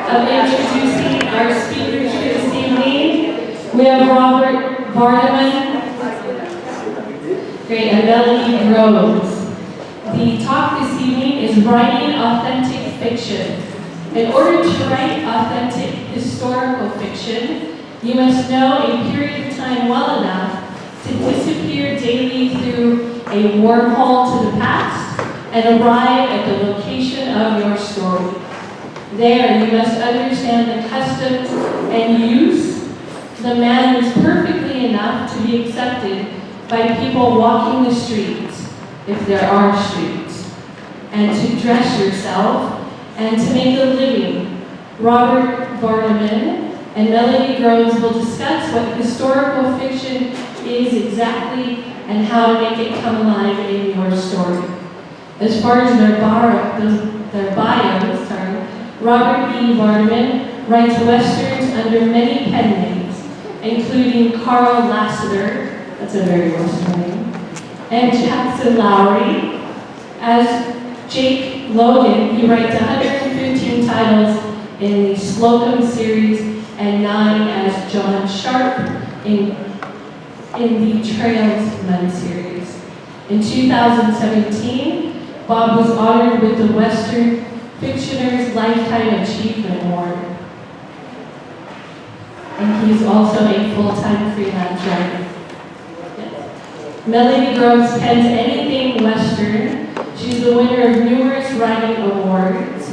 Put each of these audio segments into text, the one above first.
of introducing our speakers here this evening. We have Robert Vardeman, great, and Melanie Groves. The talk this evening is writing authentic fiction. In order to write authentic historical fiction, you must know a period of time well enough to disappear daily through a wormhole to the past and arrive at the location of your story. There, you must understand the customs and use the manners perfectly enough to be accepted by people walking the streets, if there are streets, and to dress yourself and to make a living. Robert Vardeman and Melanie Groves will discuss what historical fiction is exactly and how to make it come alive in your story. As far as their bios, Robert E. Vardeman writes westerns under many pen names, including Carl Lassiter, that's a very western name, and Jackson Lowry. As Jake Logan, he writes 115 titles in the Slocum series and 9 as John Sharp in the Trailsman series. In 2017, Bob was honored with the Western Fictioner's Lifetime Achievement Award. And he's also a full-time freelance writer. Yes. Melanie Groves pens anything Western. She's the winner of numerous writing awards.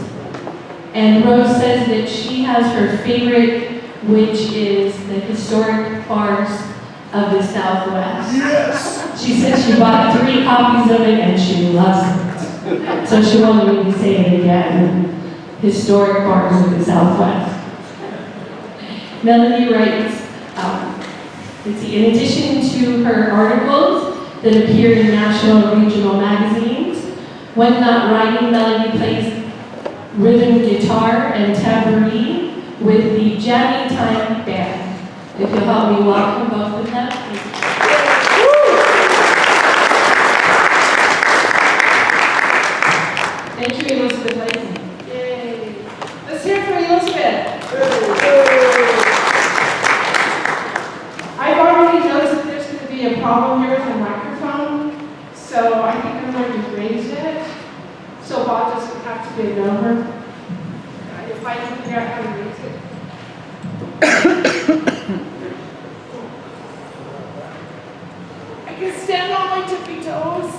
And Rose says that she has her favorite, which is the historic farce of the Southwest. Yes! She said she bought 3 copies of it and she loves it. So she wanted me to say it again. Historic farce of the Southwest. Melanie writes, in addition to her articles that appear in national and regional magazines, when not writing, Melanie plays rhythm guitar and tambourine with the Jamming Time Band. If you'll help me welcome both of them. Thank you, Elizabeth Lacy. Yay. Let's hear it for Elizabeth. I've already noticed that there's going to be a problem here with the microphone, so I think I'm going to raise it so Bob doesn't have to bend over. If I can figure out how to raise it. I can stand on my tippy toes.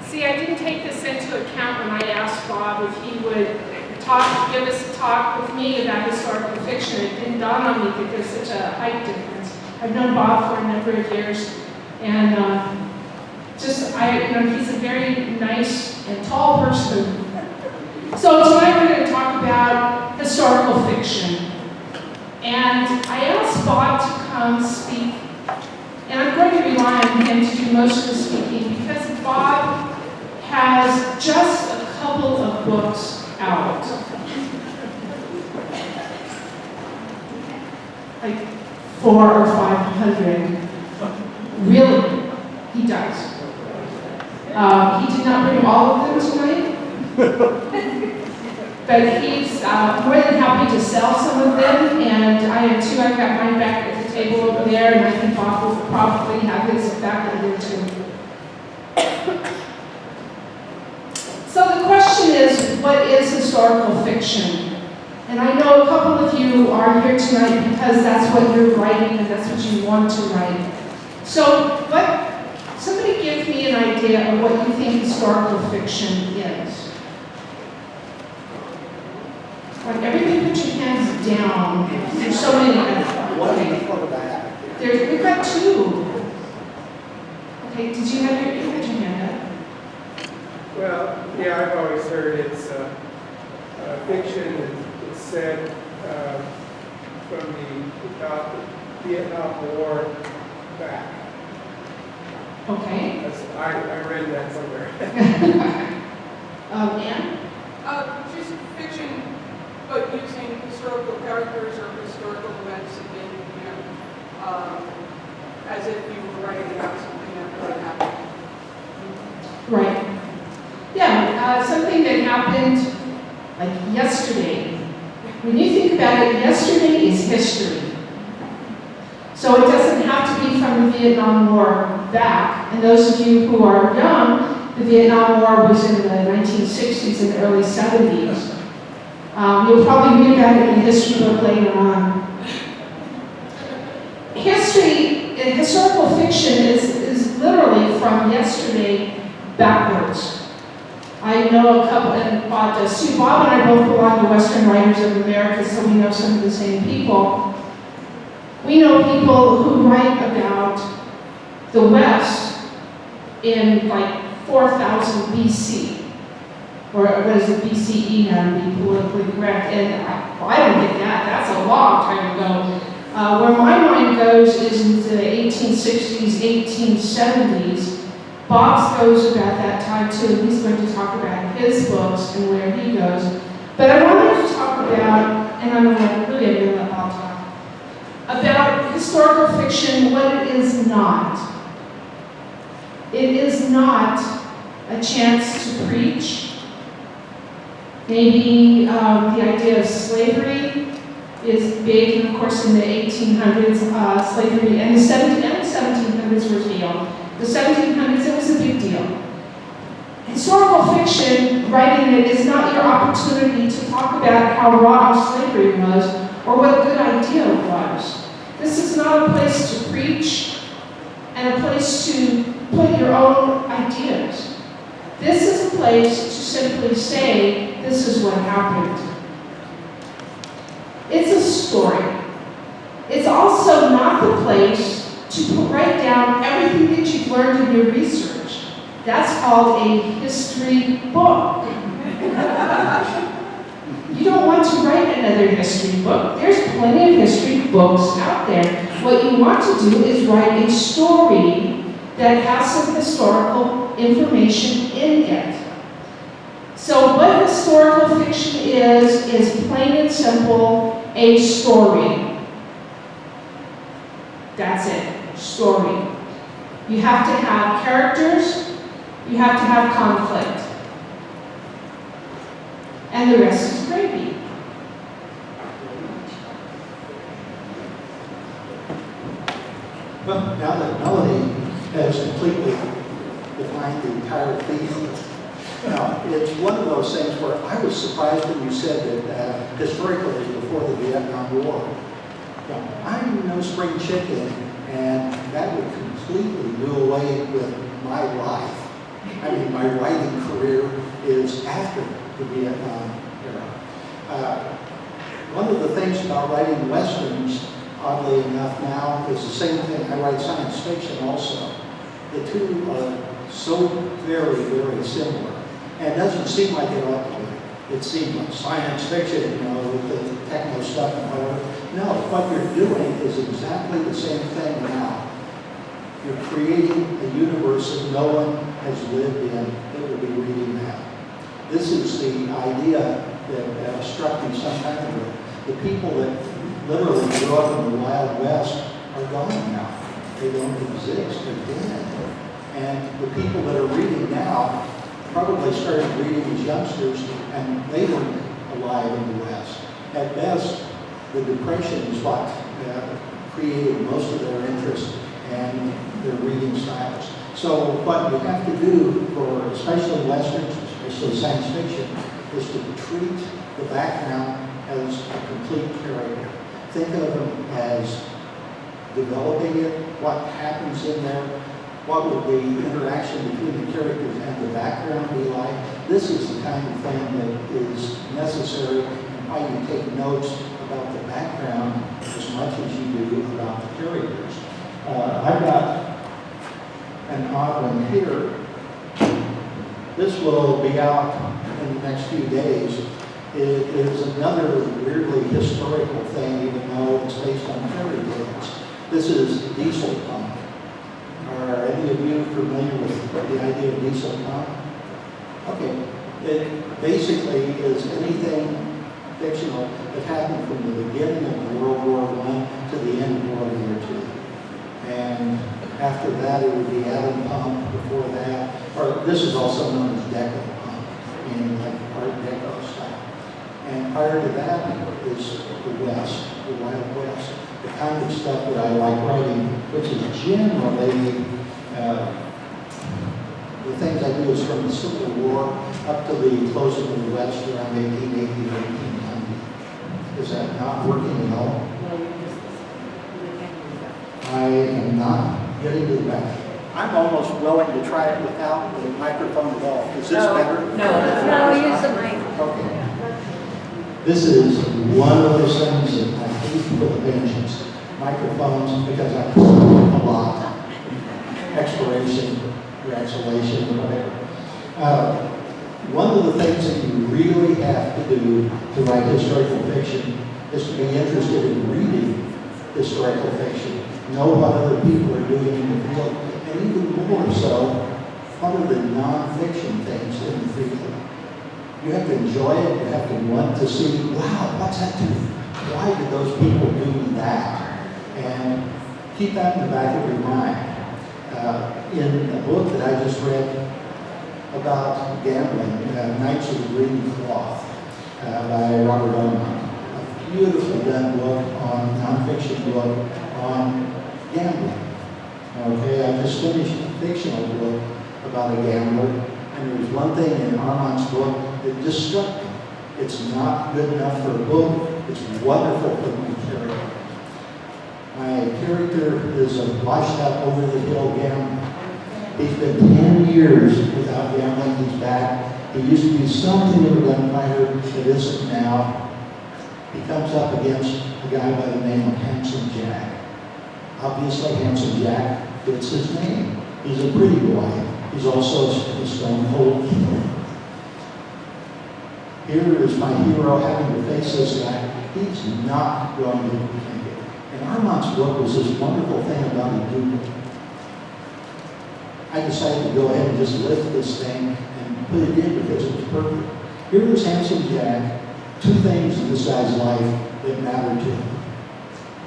See, I didn't take this into account when I asked Bob if he would give us a talk with me about historical fiction. It didn't dawn on me that there's such a height difference. I've known Bob for a number of years, and he's a very nice and tall person. So tonight we're going to talk about historical fiction. And I asked Bob to come speak, and I'm going to rely on him to do most of the speaking because Bob has just a couple of books out. Like 400 or 500. Really? He does. He did not bring all of them tonight, but he's more than happy to sell some of them, and I am too. I've got mine back at the table over there, and I think Bob will probably have his back over there too. So the question is, what is historical fiction? And I know a couple of you are here tonight because that's what you're writing and that's what you want to write. So somebody give me an idea of what you think historical fiction is. Like, everybody put your hands down. There's so many of them. Okay. We've got 2. Okay, did you have your hand up? Well, yeah, I've always heard it's fiction. It's said from about the Vietnam War back. Okay. I read that somewhere. Anne? Just fiction, but using historical historical characters or historical events in, as if you were writing about something that really happened. Right. Yeah, something that happened like yesterday. When you think about it, yesterday is history. So it doesn't have to be from the Vietnam War back. And those of you who are young, the Vietnam War was in the 1960s and early 70s. You'll probably read about it in a history book later on. Historical fiction is literally from yesterday backwards. I know a couple, and Sue, Bob, and I both belong to Western Writers of America, so we know some of the same people. We know people who write about the West in like 4000 BC, or what is it, BCE now to be politically correct, and I don't get that, that's a long time ago. Where my mind goes is into the 1860s, 1870s. Bob's goes about that time too, and he's going to talk about his books and where he goes. But I wanted to talk about, and I'm going to really let Bob talk, about historical fiction, what it is not. It is not a chance to preach. Maybe the idea of slavery is big, and of course in the 1800s, slavery, and the 1700s were a deal. The 1700s, it was a big deal. Historical fiction, writing it, is not your opportunity to talk about how raw slavery was or what a good idea it was. This is not a place to preach and a place to put your own ideas. This is a place to simply say, this is what happened. It's a story. It's also not the place to write down everything that you've learned in your research. That's called a history book. You don't want to write another history book. There's plenty of history books out there. What you want to do is write a story that has some historical information in it. So what historical fiction is plain and simple, a story. That's it, story. You have to have characters, you have to have conflict. And the rest is gravy. Well, now that Melanie has completely defined the entire theme, now, it's one of those things where I was surprised when you said that historical is before the Vietnam War. Now, I'm no spring chicken, and that would completely do away with my life. I mean, my writing career is after the Vietnam era. One of the things about writing Westerns, oddly enough now, is the same thing. I write science fiction also. The two are so very, very similar. And it doesn't seem like it ought to be. It seems like science fiction, with the techno stuff and whatever. No, what you're doing is exactly the same thing now. You're creating a universe that no one has lived in that will be reading that. This is the idea that struck me some time ago. The people that literally grew up in the Wild West are gone now. They don't exist. They're dead. And the people that are reading now probably started reading as youngsters, and they weren't alive in the West. At best, the Depression is what created most of their interest and their reading styles. So what you have to do for especially Westerns, especially science fiction, is to treat the background as a complete character. Think of them as developing it, what happens in there, what would the interaction between the characters and the background be like. This is the kind of thing that is necessary, and why you take notes about the background as much as you do about the characters. I've got an odd one here. This will be out in the next few days. It is another weirdly historical thing, even though it's based on fairy tales. This is diesel punk. Are any of you familiar with the idea of diesel punk? Okay. It basically is anything fictional that happened from the beginning of World War I to the end of World War II. And after that, it would be atom pump. Before that, or this is also known as deco pump, meaning like Art Deco style. And prior to that is the West, the Wild West, the kind of stuff that I like writing, which is generally the things I do is from the Civil War up to the closing of the West around 1880 or 1890. Is that not working at all? I am not getting to the back. I'm almost willing to try it without the microphone at all. Is this better? No, use the mic. Okay. This is one of those things that I hate with a vengeance. Microphones, because I put a lot. Expiration, exhalation, whatever. One of the things that you really have to do to write historical fiction is to be interested in reading historical fiction. Know what other people are doing in the field, and even more so, what are the non-fiction things in the field. You have to enjoy it, you have to want to see, wow, what's that doing? Why did those people do that? And keep that in the back of your mind. In a book that I just read about gambling, Knights of the Green Cloth, by Vardeman, a beautifully done book on, nonfiction book on gambling. Okay, I just finished a fictional book about a gambler, and there was one thing in Armand's book that just struck me. It's not good enough for a book, it's wonderful for my character. My character is a washed up over the hill gambler. He's been 10 years without gambling, he's back. He used to be something of a gunfighter that isn't now. He comes up against a guy by the name of Handsome Jack. Obviously, Handsome Jack fits his name. He's a pretty boy. He's also a stone cold killer. Here is my hero having to face this guy. He's not going to make it. And Armand's book was this wonderful thing about a doodle. I decided to go ahead and just lift this thing and put it in because it was perfect. Here was Handsome Jack. Two things in this guy's life that mattered to him.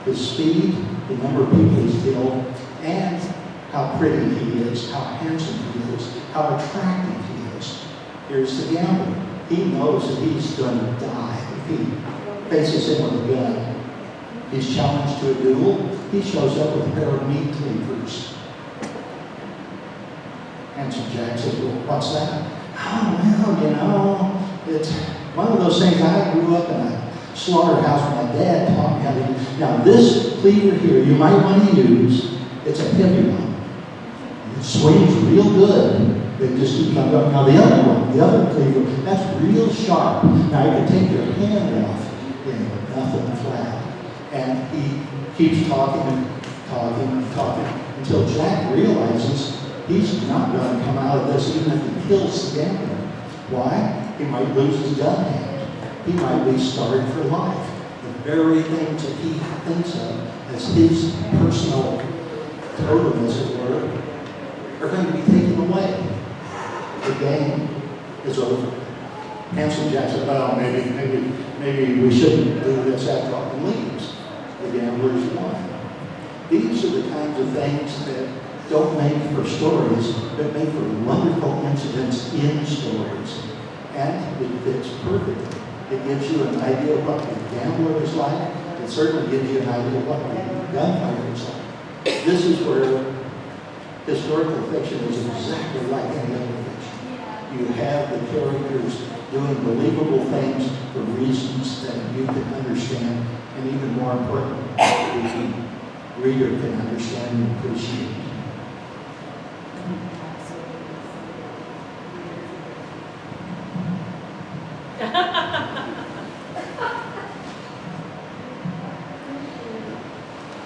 His speed, the number of people he's killed, and how pretty he is, how handsome he is, how attractive he is. Here's the gambler. He knows that he's going to die if he faces him with a gun. He's challenged to a duel. He shows up with a pair of meat cleavers. Handsome Jack says, well, what's that? Oh, well, it's one of those things. I grew up in a slaughterhouse. My dad taught me how to use. Now, this cleaver here, you might want to use. It's a heavy one. It swings real good. They just keep on going. Now, the other one, the other cleaver, that's real sharp. Now, you can take your hand off, nothing flat. And he keeps talking and talking and talking until Jack realizes he's not going to come out of this even if he kills the gambler. Why? He might lose his gun hand. He might be scarred for life. The very things that he thinks of as his personal totem, as it were, are going to be taken away. The game is over. Handsome Jack said, well, maybe we shouldn't do this after all, and leaves. The gambler's won. These are the kinds of things that don't make for stories, but make for wonderful incidents in stories. And it fits perfectly. It gives you an idea of what the gambler is like. It certainly gives you an idea of what the gunfighter is like. This is where historical fiction is exactly like any other fiction. You have the characters doing believable things for reasons that you can understand, and even more important, the reader can understand and appreciate.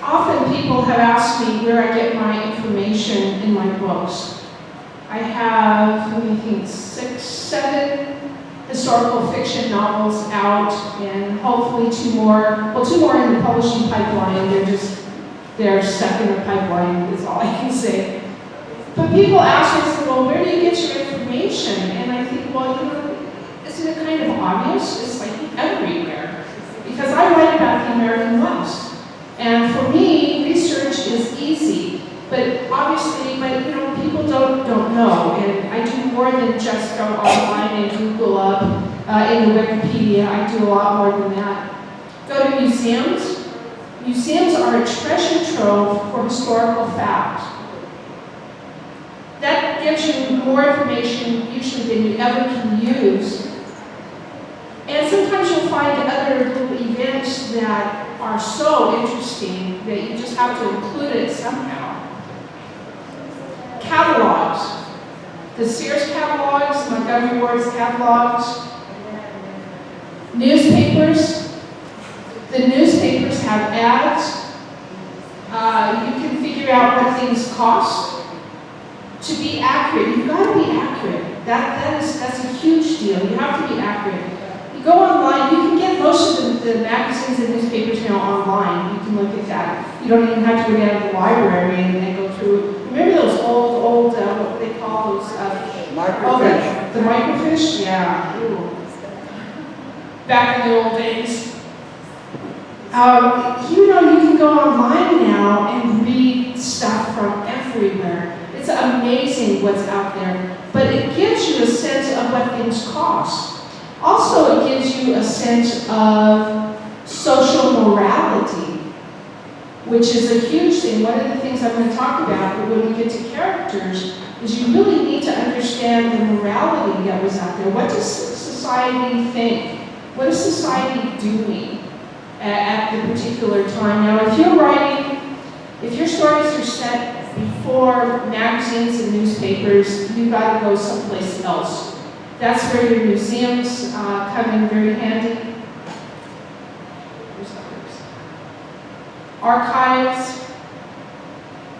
Often people have asked me where I get my information in my books. I have, let me think, 6, 7 historical fiction novels out, and hopefully 2 more in the publishing pipeline. They're stuck in the pipeline, is all I can say. But people ask me, well, where do you get your information? And I think, well, isn't it kind of obvious? It's like everywhere. because I write about the American West. And for me, research is easy, but obviously, people don't know, and I do more than just go online and Google up in the Wikipedia. I do a lot more than that. Go to museums. Museums are a treasure trove for historical fact. That gives you more information usually than you ever can use. And sometimes you'll find other little events that are so interesting that you just have to include it somehow. Catalogs. The Sears catalogs, Montgomery Ward's catalogs. Newspapers. The newspapers have ads. You can figure out what things cost. To be accurate, you've got to be accurate. That's a huge deal. You have to be accurate. You go online, you can get most of the magazines and newspapers now online. You can look at that. You don't even have to go down to the library and then go through. Remember those old what do they call those? Microfiche. The microfiche? Yeah. Ooh. Back in the old days. You can go online now and read stuff from everywhere. It's amazing what's out there, but it gives you a sense of what things cost. Also, it gives you a sense of social morality, which is a huge thing. One of the things I'm going to talk about when we get to characters is you really need to understand the morality that was out there. What does society think? What is society doing at the particular time? Now, if your stories are set before magazines and newspapers, you've got to go someplace else. That's where your museums come in very handy. Archives.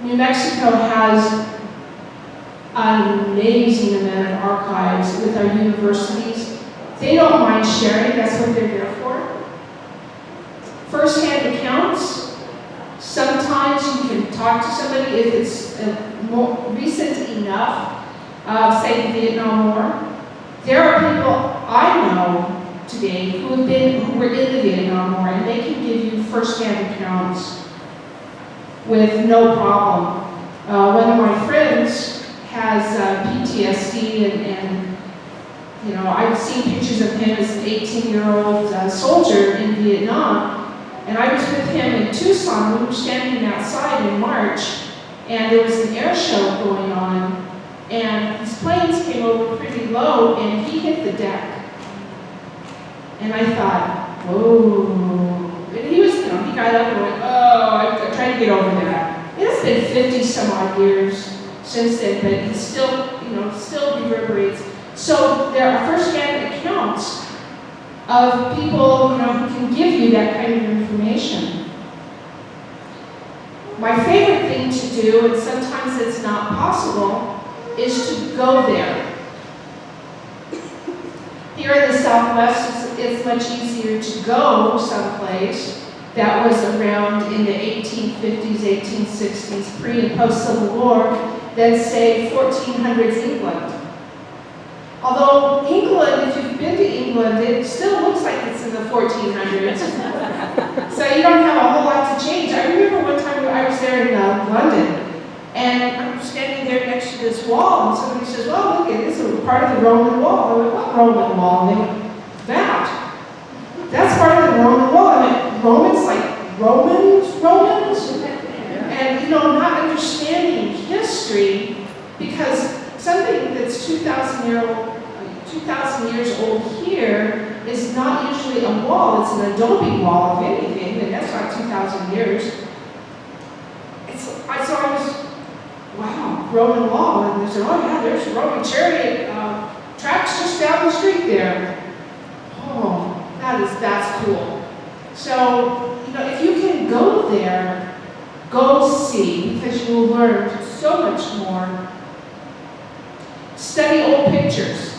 New Mexico has an amazing amount of archives with our universities. They don't mind sharing, that's what they're there for. First-hand accounts. Sometimes you can talk to somebody if it's more recent enough, say the Vietnam War. There are people I know today who were in the Vietnam War, and they can give you first-hand accounts with no problem. One of my friends has PTSD, and I've seen pictures of him as an 18-year-old soldier in Vietnam. And I was with him in Tucson. We were standing outside in March, and there was an air show going on, and these planes came over pretty low, and he hit the deck. And I thought, whoa. And he got up and went, oh, I'm trying to get over that. It has been 50 some odd years since then, but it still reverberates. So there are first-hand accounts of people who can give you that kind of information. My favorite thing to do, and sometimes it's not possible, is to go there. Here in the Southwest, it's much easier to go someplace that was around in the 1850s, 1860s, pre- and post-Civil War, than, say, 1400s England. Although England, if you've been to England, it still looks like it's in the 1400s. So you don't have a whole lot to change. I remember one time I was there in London, and I'm standing there next to this wall, and somebody says, well, look, this is part of the Roman wall. I went, what Roman wall? And they went, that's part of the Roman wall. I went, Romans, like Romans? And, not understanding history, because something that's 2,000 years old here is not usually a wall. It's an adobe wall, if anything, and that's not 2,000 years. So I was, wow, Roman wall, and they said, oh yeah, there's Roman chariot tracks just down the street there. Oh, that's cool. So, if you can go there, go see, because you will learn so much more. Study old pictures,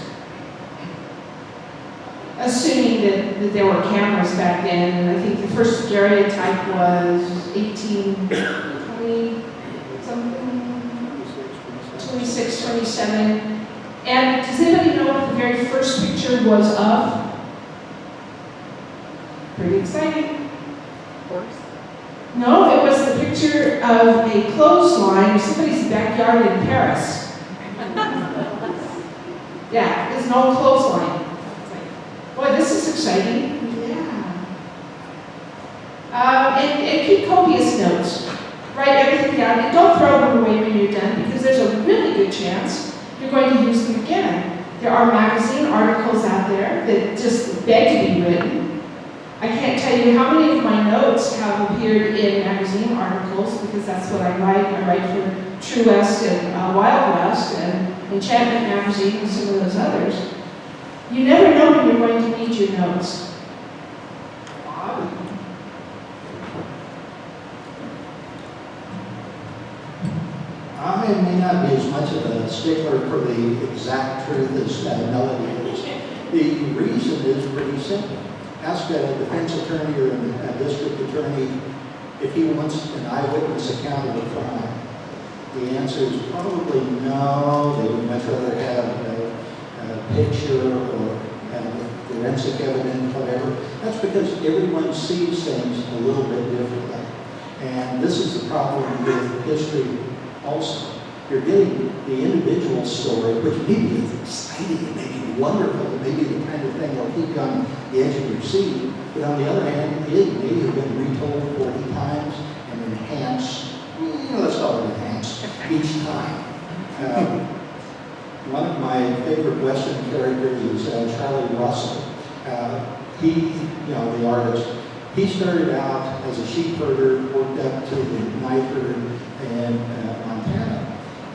assuming that there were cameras back then, and I think the first daguerreotype was 1820 something, 26, 27. And does anybody know what the very first picture was of? Pretty exciting. Horse. No, it was the picture of a clothesline of somebody's backyard in Paris. Yeah, there's no clothesline. It's like, boy, this is exciting. Yeah. And keep copious notes. Write everything down and don't throw them away when you're done because there's a really good chance you're going to use them again. There are magazine articles out there that just beg to be written. I can't tell you how many of my notes have appeared in magazine articles because that's what I write. I write for True West and Wild West and Enchantment Magazine and some of those others. You never know when you're going to need your notes. I may not be as much of a stickler for the exact truth as Melody is. The reason is pretty simple. Ask a defense attorney or a district attorney if he wants an eyewitness account of a crime. The answer is probably no. They would much rather have a picture or forensic evidence, whatever. That's because everyone sees things a little bit differently. And this is the problem with history also. You're getting the individual story, which maybe is exciting, maybe wonderful, maybe the kind of thing that'll keep you on the edge of your seat. But on the other hand, it may have been retold 40 times and enhanced, let's call it enhanced, each time. One of my favorite Western characters is Charlie Russell. He, the artist, he started out as a sheep herder, worked up to the knife herd in Montana.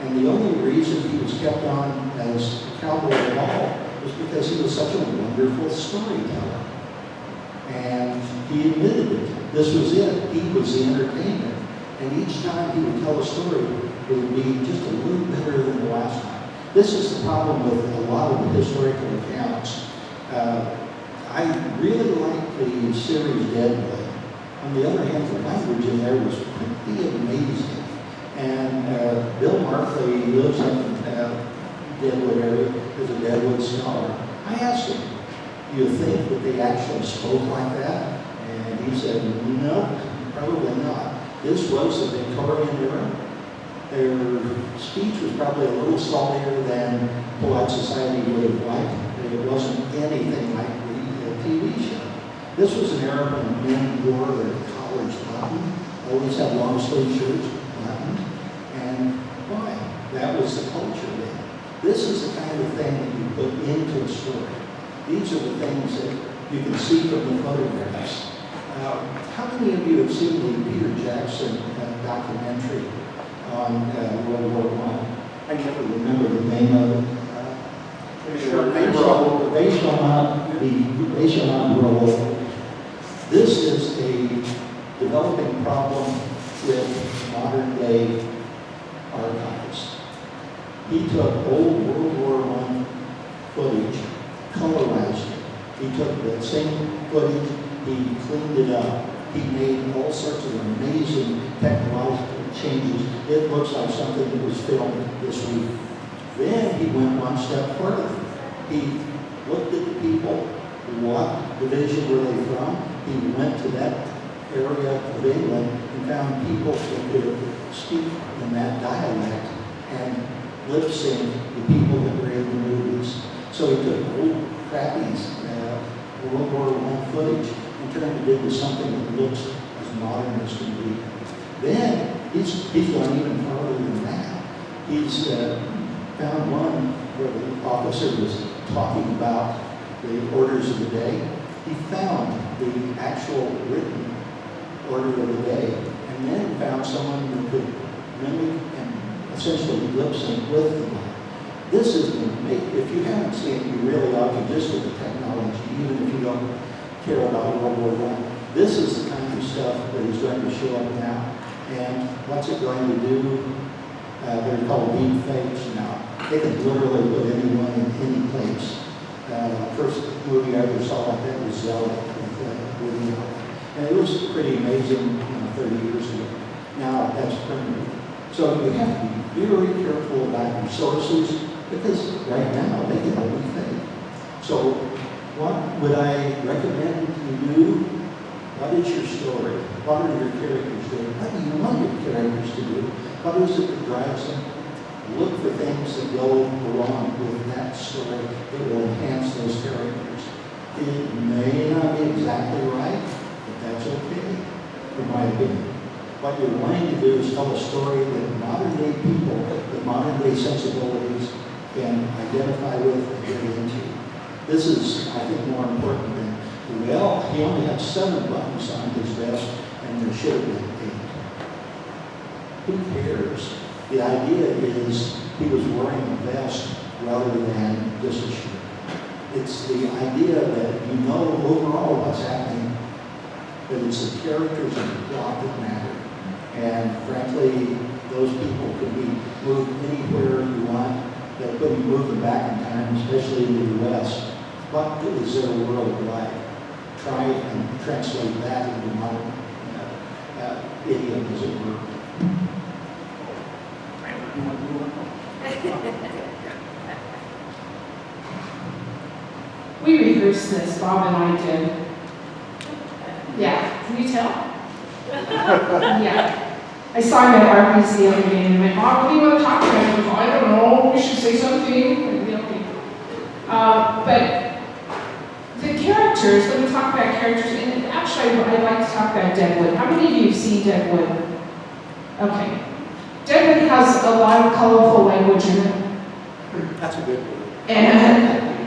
And the only reason he was kept on as a cowboy at all was because he was such a wonderful storyteller. And he admitted it. This was it. He was the entertainment. And each time he would tell a story, it would be just a little better than the last time. This is the problem with a lot of the historical accounts. I really like the series Deadwood. On the other hand, the language in there was pretty amazing. And Bill Markley lives in Deadwood area, is a Deadwood scholar. I asked him, do you think that they actually spoke like that? And he said, no, probably not. This was the Victorian era. Their speech was probably a little saltier than polite society would have liked. It wasn't anything like the TV show. This was an era when men wore their collars buttoned, always had long sleeve shirts buttoned. And why? That was the culture then. This is the kind of thing that you put into a story. These are the things that you can see from the photographs. How many of you have seen the Peter Jackson documentary on World War I? I never remember the name of it. They shall not grow old. This is a developing problem with modern day archives. He took old World War I footage, colorized it. He took that same footage, he cleaned it up. He made all sorts of amazing technological changes. It looks like something that was filmed this week. Then he went one step further. He looked at the people, what division were they from. He went to that area of England and found people that could speak in that dialect and lip sync the people that were in the movies. So he took old crappy World War I footage and turned it into something that looks as modern as can be. Then he's gone even farther than that. He's found one where the officer was talking about the orders of the day. He found the actual written order of the day, and then found someone who could mimic and essentially lip sync with them. This is, if you haven't seen it, you really ought to just look at technology, even if you don't care about World War I. This is the kind of stuff that is going to show up now. And what's it going to do? They're called deep fakes now. They can literally put anyone in any place. First movie I ever saw like that was Zelda with Woody Allen. And it was pretty amazing 30 years ago. Now that's permanent. So you have to be very careful about your sources because right now they can only fake. So what would I recommend you do? What is your story? What are your characters doing? What do you want your characters to do? What is it that drives them? Look for things that go along with that story that will enhance those characters. It may not be exactly right, but that's okay, in my opinion. What you're wanting to do is tell a story that modern day people, with modern day sensibilities, can identify with and get into. This is, I think, more important than, well, he only had 7 buttons on his vest and there should have been 8. Who cares? The idea is he was wearing a vest rather than just a shirt. It's the idea that you know overall what's happening, that it's the characters and the plot that matter. And frankly, those people could be moved anywhere you want. That couldn't move them back in time, especially in the U.S. What is their world like? Try and translate that into modern idiom, as it were. We rehearsed this, Bob and I did. Yeah, can you tell? Yeah. I saw him at Arby's the other day and I went, Bob, what do you want to talk about? He goes, I don't know, we should say something. But the characters, let me talk about characters, and actually I'd like to talk about Deadwood. How many of you have seen Deadwood? Okay. Deadwood has a lot of colorful language in it. That's a good word. And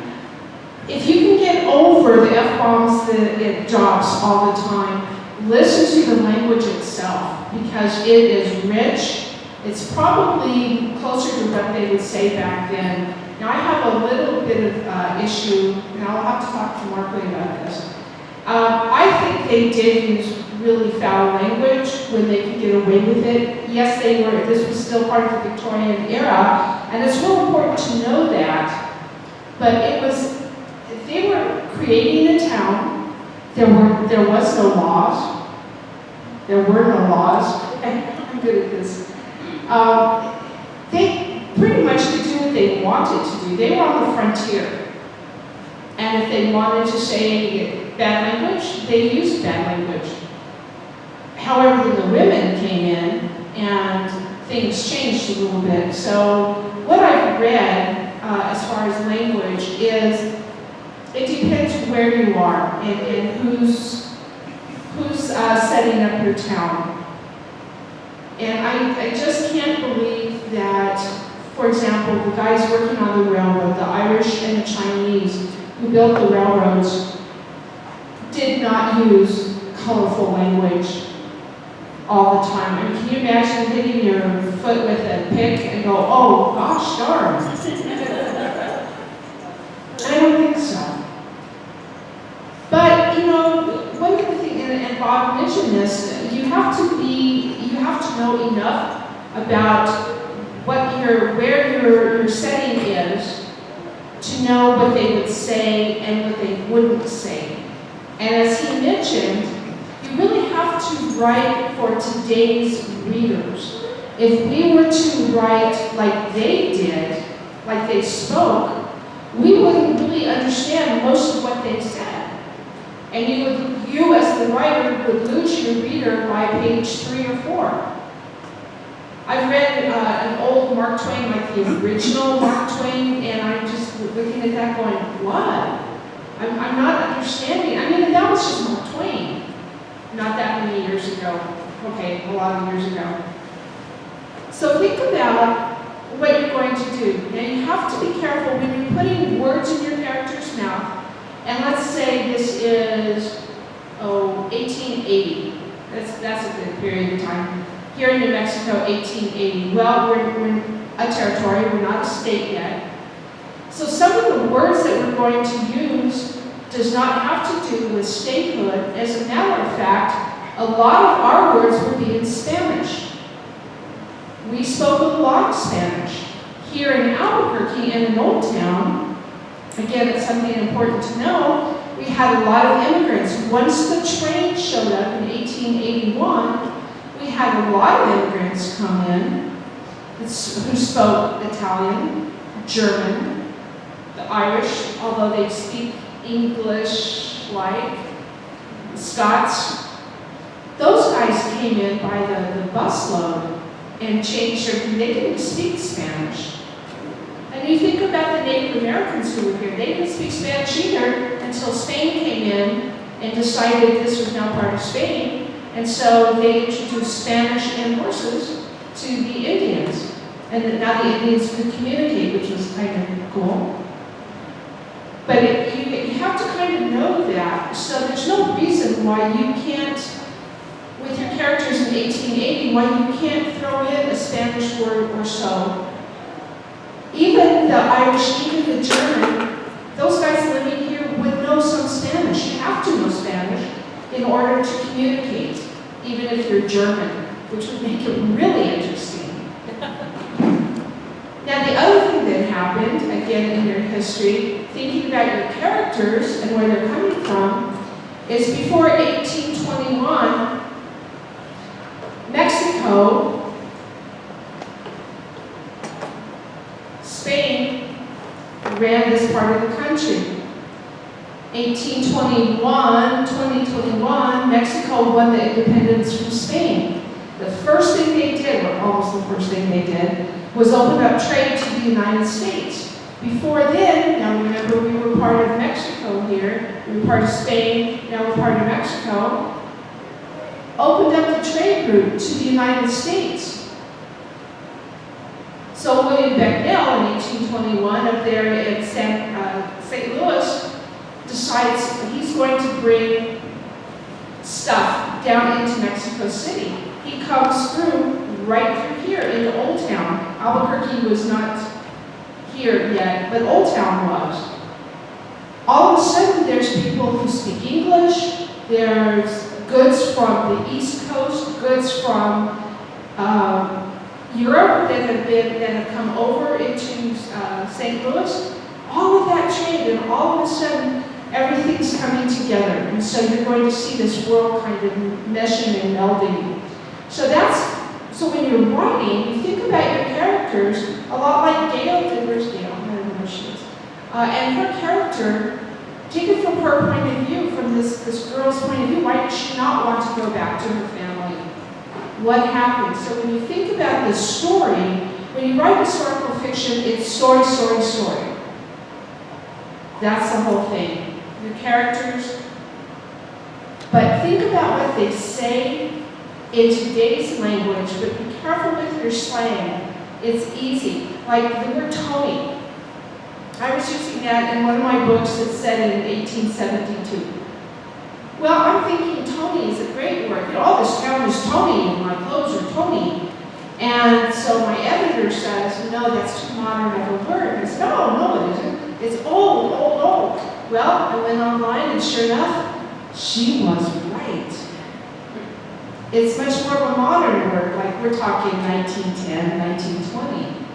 if you can get over the F-bombs that it drops all the time, listen to the language itself, because it is rich. It's probably closer to what they would say back then. Now, I have a little bit of issue, and I'll have to talk to Markley about this. I think they did use really foul language when they could get away with it. Yes, they were. This was still part of the Victorian era, and it's real important to know that. But it was, they were creating a town. There was no laws. There were no laws. I'm good at this. They pretty much could do what they wanted to do. They were on the frontier. And if they wanted to say bad language, they used bad language. However, then the women came in and things changed a little bit. So what I've read as far as language is it depends where you are and who's setting up your town. And I just can't believe that, for example, the guys working on the railroad, the Irish and the Chinese who built the railroads, did not use colorful language all the time. I mean, can you imagine hitting your foot with a pick and go, oh, gosh darn? I don't think so. But, you know, one of the things, and Bob mentioned this, you have to know enough about where your setting is to know what they would say and what they wouldn't say. And as he mentioned, you really have to write for today's readers. If we were to write like they did, like they spoke, we wouldn't really understand most of what they said. And you as the writer would lose your reader by page 3 or 4. I've read an old Mark Twain, like the original Mark Twain, and I'm just looking at that going, what? I'm not understanding. I mean, that was just Mark Twain. Not that many years ago. Okay, a lot of years ago. So think about what you're going to do. Now you have to be careful when you're putting words in your character's mouth. And let's say this is, 1880. That's a good period of time. Here in New Mexico, 1880. Well, we're a territory, we're not a state yet. So some of the words that we're going to use does not have to do with statehood. As a matter of fact, a lot of our words would be in Spanish. We spoke a lot of Spanish. Here in Albuquerque, in an old town, again, it's something important to know, we had a lot of immigrants. Once the train showed up in 1881, we had a lot of immigrants come in who spoke Italian, German, the Irish, although they speak English-like, Scots. Those guys came in by the busload and changed their, they didn't speak Spanish. And you think about the Native Americans who were here, they didn't speak Spanish either until Spain came in and decided this was now part of Spain. And so they introduced Spanish and horses to the Indians. And now the Indians could communicate, which was kind of cool. But you have to kind of know that. So there's no reason why you can't, with your characters in 1880, why you can't throw in a Spanish word or so. Even the Irish, even the German, those guys living here would know some Spanish. You have to know Spanish in order to communicate, even if you're German, which would make it really interesting. Now, the other thing that happened, again in your history, thinking about your characters and where they're coming from, is before 1821, Mexico, Spain ran this part of the country. 2021, Mexico won the independence from Spain. The first thing they did, or almost the first thing they did, was open up trade to the United States. Before then, now remember we were part of Mexico here, we were part of Spain, now we're part of Mexico, opened up the trade route to the United States. So William Becknell in 1821 up there in St. Louis decides he's going to bring stuff down into Mexico City. He comes through right through here into Old Town. Albuquerque was not here yet, but Old Town was. All of a sudden, there's people who speak English. There's goods from the East Coast, goods from Europe that have come over into St. Louis. All of that trade, and all of a sudden, everything's coming together. And so you're going to see this world kind of meshing and melding. So when you're writing, you think about your characters a lot like Gail did. Where's Gail? I don't know where she is. And her character, take it from her point of view, from this girl's point of view. Why does she not want to go back to her family? What happened? So when you think about this story, when you write historical fiction, it's story, story, story. That's the whole thing. Your characters. But think about what they say in today's language, but be careful with your slang. It's easy. Like the word Tony. I was using that in one of my books that said in 1872. Well, I'm thinking Tony is a great word. You know, oh, this town is Tony, and my clothes are Tony. And so my editor says, no, that's too modern of a word. I said, no, it isn't. It's old. Well, I went online, and sure enough, she was right. It's much more of a modern word, like we're talking 1910, 1920.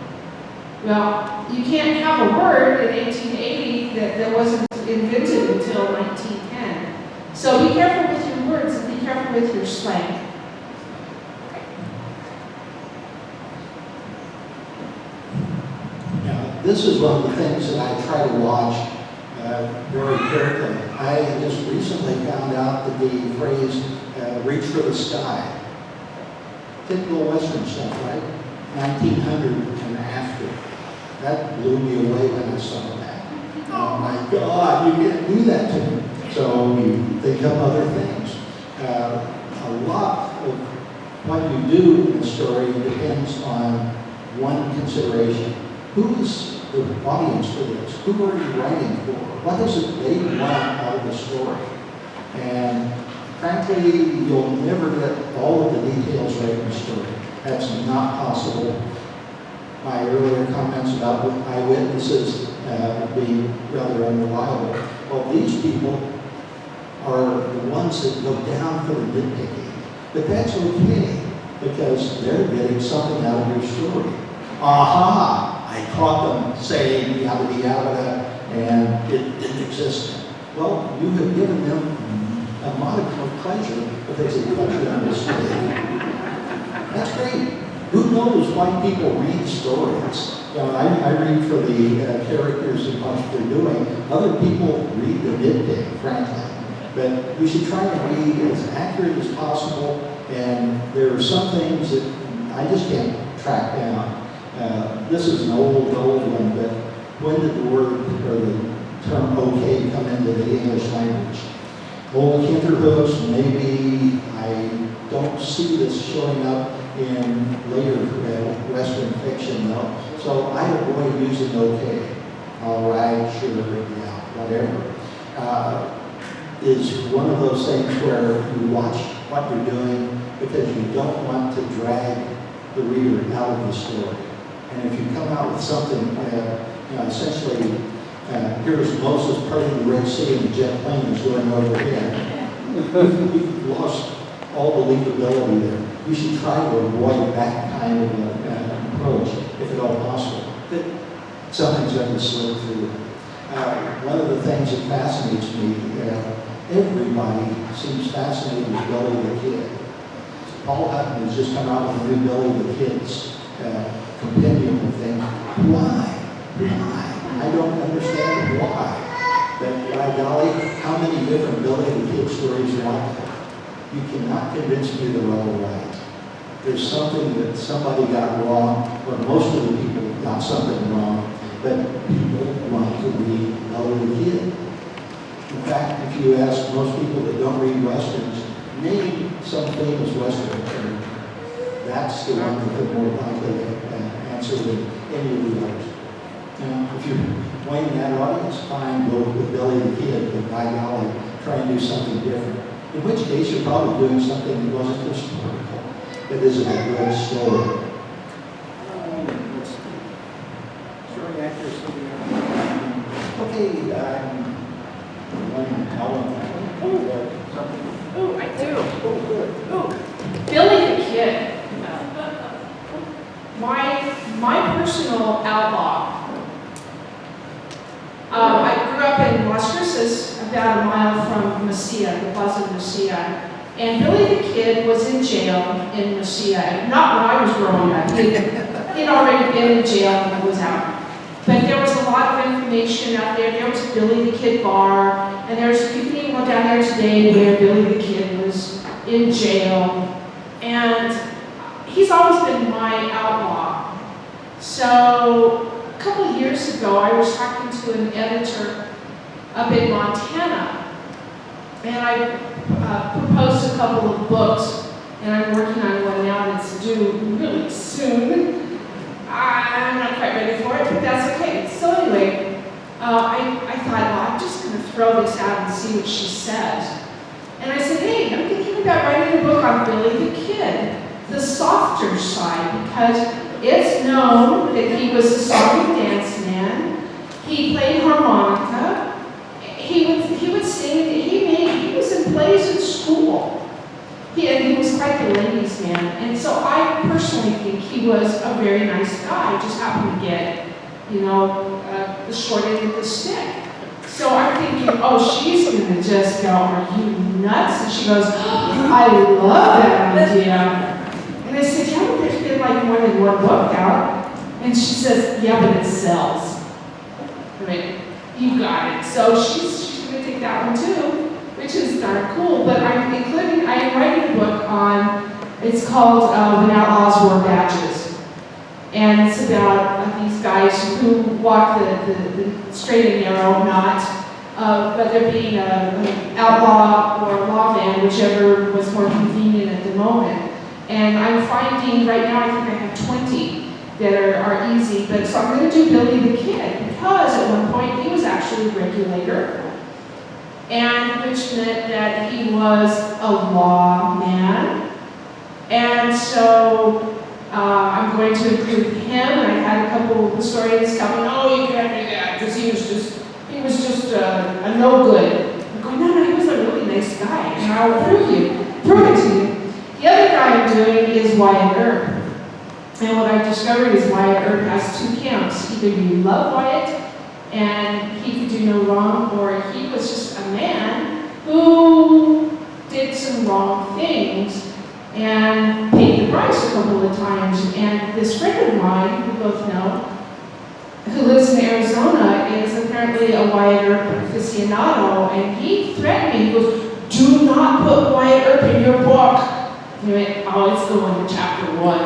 Well, you can't have a word in 1880 that wasn't invented until 1910. So be careful with your words and be careful with your slang. Now, this is one of the things that I try to watch very carefully. I just recently found out that the phrase reach for the sky, typical Western stuff, right? 1900 and after. That blew me away when I saw that. Oh my God, you can't do that to me. So you think of other things. A lot of what you do in a story depends on one consideration. Who is the audience for this? Who are you writing for? What is it they want out of the story? And frankly, you'll never get all of the details right in the story. That's not possible. My earlier comments about eyewitnesses being rather unreliable. Well, these people are the ones that go down for the nitpicking. But that's okay, because they're getting something out of your story. Aha! I caught them saying yada yada, and it didn't exist. Well, you have given them a modicum of pleasure because they put you on display. That's great. Who knows why people read stories? You know, I read for the characters and what they're doing. Other people read the nitpick, frankly. But we should try to be as accurate as possible, and there are some things that I just can't track down. This is an old one, but when did the word or the term okay come into the English language? Old Kinderhooks, maybe. I don't see this showing up in later Western fiction, though. So I avoid using okay. All right, sure, yeah, whatever. Is one of those things where you watch what you're doing because you don't want to drag the reader out of the story. And if you come out with something, essentially, here's Moses parting the Red Sea and the jet plane is going overhead. We've lost all believability there. You should try to avoid that kind of approach, if at all possible. But something's going to slip through. One of the things that fascinates me, everybody seems fascinated with Billy the Kid. Paul Hutton has just come out with a new Billy the Kid's compendium of things. Why? I don't understand why. But by golly, how many different Billy the Kid stories are out there? You cannot convince me they're all right. There's something that somebody got wrong, or most of the people got something wrong, but people want to read Billy the Kid. In fact, if you ask most people that don't read Westerns, name some famous Western character. That's the one that they're more likely to answer than any of the others. If you're weighing that audience, fine, go with Billy the Kid, but by golly, try and do something different. In which case, you're probably doing something that wasn't historical. It isn't a good story. Story accuracy. Okay, Oh, I do. Oh, good. Oh, Billy the Kid. My personal outlaw. I grew up in Las Cruces, about a mile from Mesilla, the Plaza of Mesilla. And Billy the Kid was in jail in Mesilla. Not when I was growing up. He'd already been in jail and was out. But there was a lot of information out there. There was Billy the Kid bar, and you can even go down there today where Billy the Kid was in jail. And he's always been my outlaw. So a couple of years ago, I was talking to an editor up in Montana, and I proposed a couple of books, and I'm working on one now that's due really soon. I'm not quite ready for it, but that's okay. So anyway, I thought, well, I'm just going to throw this out and see what she says. And I said, hey, I'm thinking about writing a book on Billy the Kid, the softer side, because it's known that he was a song and dance man. He played harmonica. He would sing. He was in plays at school. He was quite the ladies' man. And so I personally think he was a very nice guy. Just happened to get, the short end of the stick. So I'm thinking, oh, she's going to just go, are you nuts? And she goes, oh, I love that idea. And I said, yeah, but there's been like more than one book out. And she says, yeah, but it sells. I mean, you got it. So she's going to take that one too, which is darn cool. But I'm writing a book on, it's called When Outlaws Wore Badges. And it's about these guys who walk the straight and narrow, not whether being an outlaw or a lawman, whichever was more convenient at the moment. And I'm finding right now, I think I have 20 that are easy, but so I'm going to do Billy the Kid, because at one point he was actually a regulator, and which meant that he was a lawman. And so I'm going to include him, and I had a couple of historians tell me, oh, you can't do that, because he was just a no good. I'm going, no, he was a really nice guy, and I'll prove it to you. The other guy I'm doing is Wyatt Earp. And what I've discovered is Wyatt Earp has two camps. Either you love Wyatt, and he could do no wrong, or he was just a man who did some wrong things and paid the price a couple of times. And this friend of mine, who we both know, who lives in Arizona, is apparently a Wyatt Earp aficionado, and he threatened me. He goes, do not put Wyatt Earp in your book. You went, oh, it's going to chapter 1.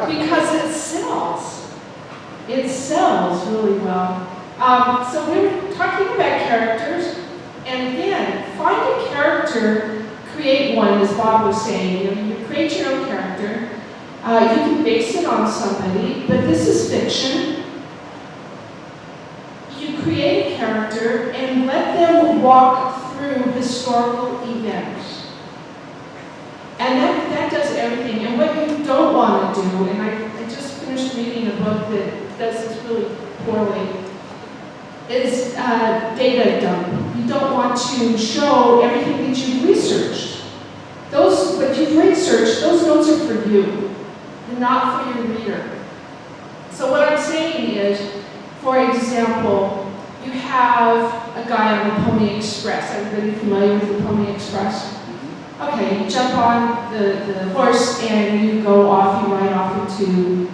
Because it sells. It sells really well. So we were talking about characters, and again, find a character, create one, as Bob was saying. You create your own character. You can base it on somebody, but this is fiction. You create a character and let them walk through historical events. And that does everything. And what you don't want to do, and I just finished reading a book that does this really poorly, is data dump. You don't want to show everything that you've researched. What you've researched, those notes are for you, and not for your reader. So what I'm saying is, for example, you have a guy on the Pony Express. Everybody familiar with the Pony Express? Okay, you jump on the horse and you go off, you ride off to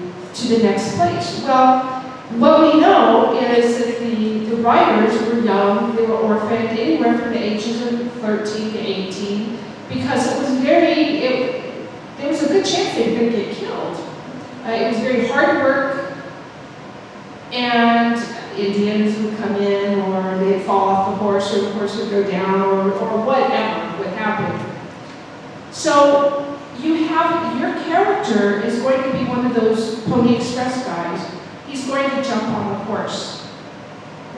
the next place. Well, what we know is that the riders were young, they were orphaned, anywhere from the ages of 13 to 18, because it was there was a good chance they were going to get killed. It was very hard work, and Indians would come in, or they'd fall off the horse, or the horse would go down, or whatever would happen. So you have, your character is going to be one of those Pony Express guys. He's going to jump on the horse.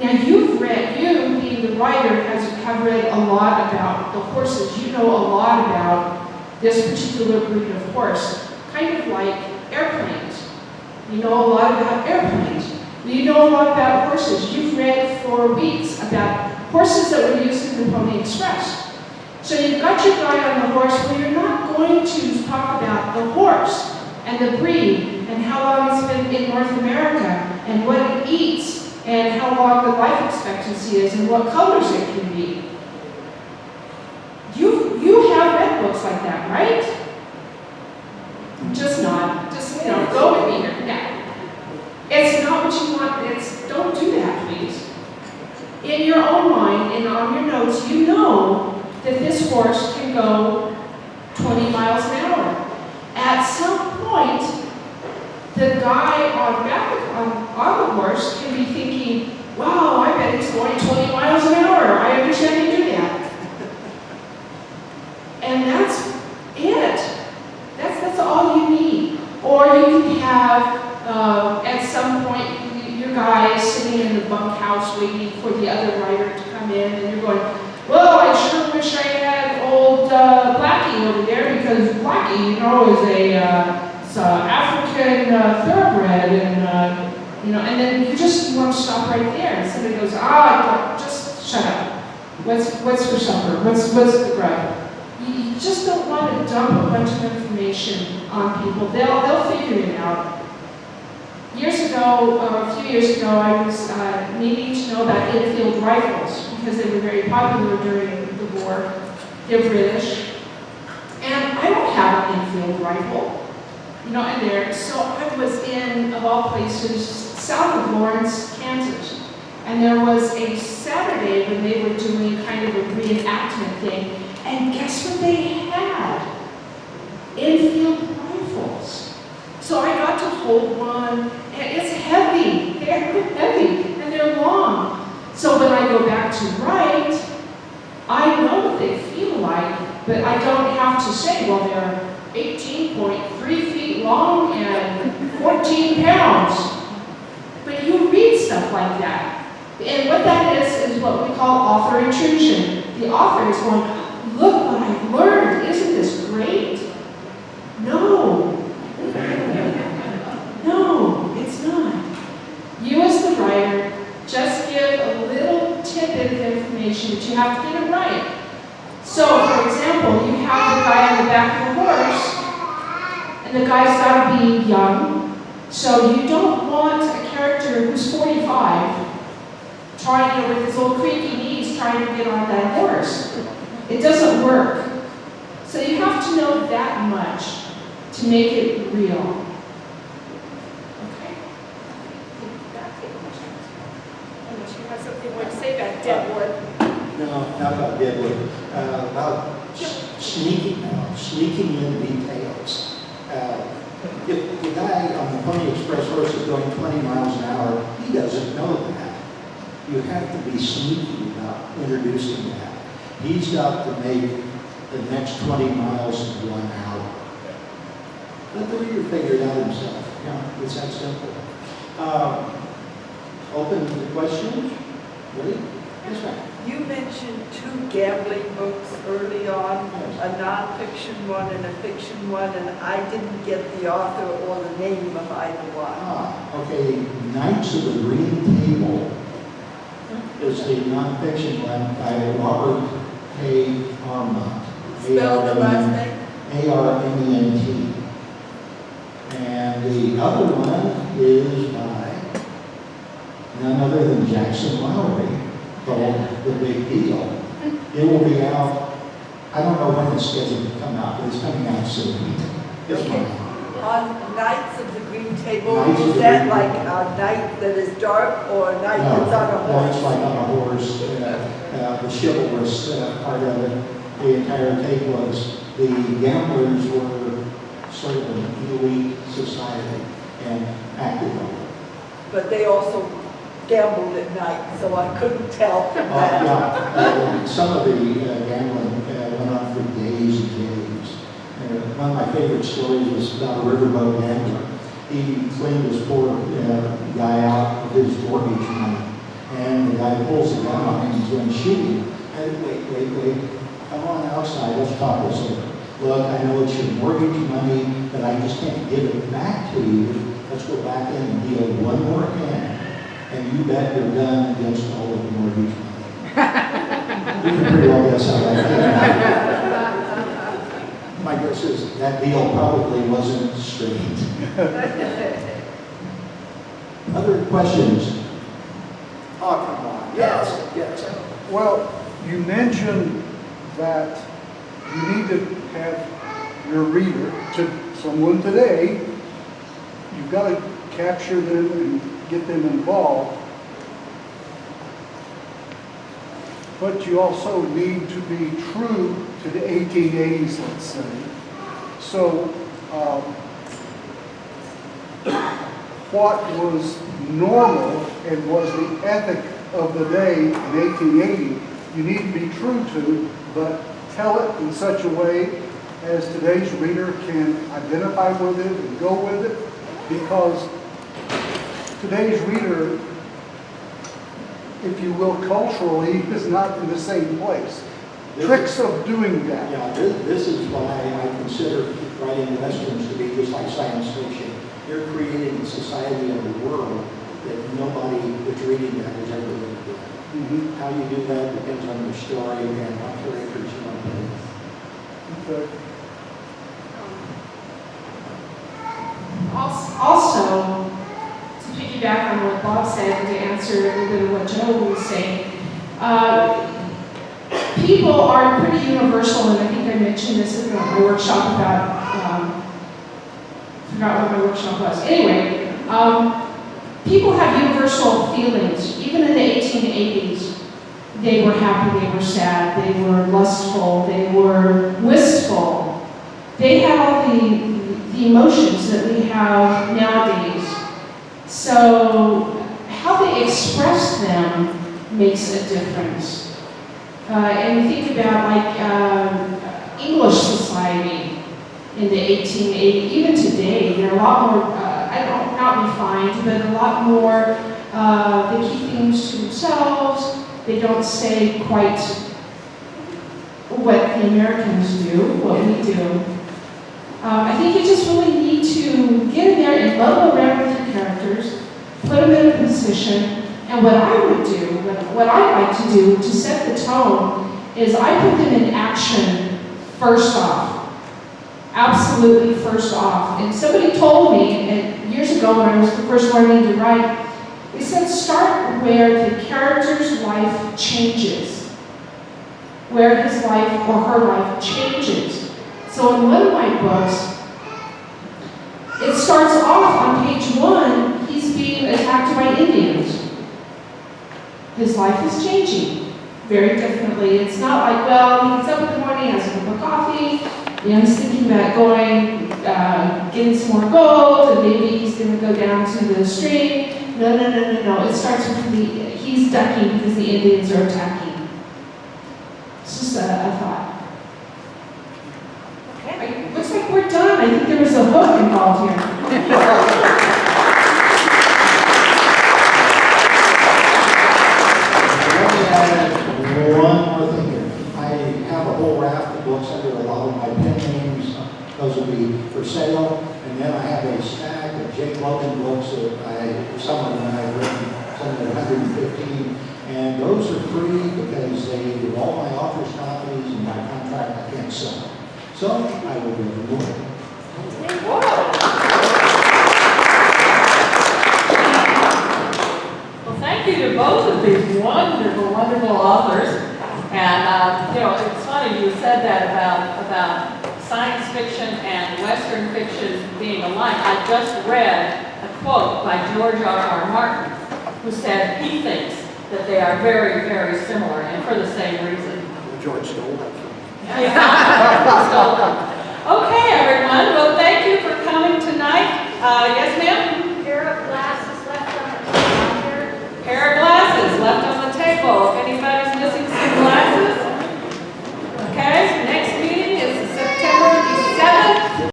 Now you being the writer, have read a lot about the horses. You know a lot about this particular breed of horse, kind of like airplanes. You know a lot about airplanes. You know a lot about horses. You've read for weeks about horses that were used in the Pony Express. So you've got your guy on the horse, but you're not going to talk about the horse and the breed and how long it's been in North America and what it eats and how long the life expectancy is and what colors it can be. You have read books like that, right? Just not. Just, go with me here. Yeah. It's not what you want. Don't do that, please. In your own mind and on your notes, you know that this horse can go 20 miles an hour. At some point, the guy on the horse can be thinking, wow, I bet it's going 20 miles an hour. I understand you do that. And that's it. That's all you need. Or you can have, at some point, your guy is sitting in the bunkhouse waiting for the other rider to come in, and you're going, well, I sure wish I had old Blackie over there, because Blackie, is a African thoroughbred, and then you want to stop right there. And somebody goes, just shut up. What's for supper? What's the grub? You just don't want to dump a bunch of information on people. They'll figure it out. A few years ago, I was needing to know about infield rifles, because they were very popular during the war. They're British. And I don't have an infield rifle, and there. So I was in, of all places, south of Lawrence, Kansas. And there was a Saturday when they were doing kind of a reenactment thing. And guess what they had? Infield rifles. So I got to hold one, and it's heavy. They're heavy, and they're long. So when I go back to write, I know what they feel like, but I don't have to say, well, they're 18.3 feet long and 14 pounds. But you read stuff like that. And what that is what we call author intrusion. The author is going, look what I've learned. Isn't this great? No. No, it's not. You as the writer, just give a little tidbit of information, but you have to get it right. So, for example, you have the guy on the back of the horse, and the guy's got to be young. So you don't want a character who's 45 trying, with his old creaky knees, trying to get on that horse. It doesn't work. So you have to know that much to make it real. Unless you have something you want to say about Deadwood. No, No, not about deadwood. About sneaking in details. If the guy on the Pony Express horse is going 20 miles an hour, he doesn't know that. You have to be sneaky about introducing that. He's got to make the next 20 miles in 1 hour. Let the reader figure it out himself. It's that simple. Open to questions. Ready? Yes, ma'am. You mentioned 2 gambling books early on, a nonfiction one and a fiction one, and I didn't get the author or the name of either one. Okay. Knights of the Green Table is the nonfiction one by Robert K. Arment. Spell the last name? Arment. And the other one is by none other than Jackson Lowry, called The Big Deal. It will be out, I don't know when it's scheduled to come out, but it's coming out soon. It's Okay. fine. On Knights of the Green Table, Knights of is the that Green like a knight that is dark or a knight that's on a No, horse? it's like on a horse. The chivalrous part of it, the entire take was the gamblers were sort of an elite society and acted on it. But they also gambled at night, so I couldn't tell from that. Some of the gambling went on for days and days. One of my favorite stories was about a riverboat gambler. He cleaned this poor guy out of his mortgage money, and the guy pulls the gun on him, he's going to shoot him. And wait, come on outside, let's talk this over. Look, I know it's your mortgage money, but I just can't give it back to you. Let's go back in and deal one more hand. And you bet your gun against all of the mortgage money. You can pretty well guess how that came out. My guess is that deal probably wasn't straight. Other questions? Oh, come on. Yes. Well, you mentioned that you need to have your reader, to someone today, you've got to capture them and get them involved. But you also need to be true to the 1880s, let's say. So, what was normal and was the ethic of the day in 1880, you need to be true to, but tell it in such a way as today's reader can identify with it and go with it, because today's reader, if you will, culturally, is not in the same place. Tricks of doing that. Yeah, this is why I consider writing westerns to be just like science fiction. You're creating a society of the world that nobody that's reading that is ever going to do. Mm-hmm. How you do that depends on your story and what characters you want to put in. Okay. Also, to piggyback on what Bob said and to answer a little bit of what Joe was saying, people are pretty universal, and I think I mentioned this in my workshop about, forgot what my workshop was. Anyway, people have universal feelings. Even in the 1880s, they were happy, they were sad, they were lustful, they were wistful. They had all the emotions that we have nowadays. So how they express them makes a difference. And you think about like English society in the 1880s, even today, they're a lot more, not refined, but a lot more, they keep things to themselves. They don't say quite what the Americans do, what we do. I think you just really need to get in there and level around with your characters, put them in a position, and what I would do, what I like to do to set the tone is I put them in action first off. Absolutely first off. And somebody told me years ago when I was first learning to write, they said start where the character's life changes, where his life or her life changes. So in one of my books, it starts off on page 1, he's being attacked by Indians. His life is changing. very differently. It's not like, well, he gets up in the morning, has a cup of coffee, you know, he's thinking about going, getting some more gold, and maybe he's going to go down to the stream. No. It starts with he's ducking because the Indians are attacking. It's just a thought. Looks like we're done. I think there was a hook involved here. One more thing here. I have a whole raft of books under a lot of my pen names. Those will be for sale. And then I have a stack of Jake Logan books that some of them I've written, some of them 115. And those are free because they do all my author's copies and my contract I can't sell. So I will be removing. Well, thank you to both of these wonderful, wonderful authors. And, it's funny you said that about science fiction and Western fiction being alike. I just read a quote by George R.R. Martin, who said he thinks that they are very, very similar and for the same reason. George stole that from me. Yeah, he stole them.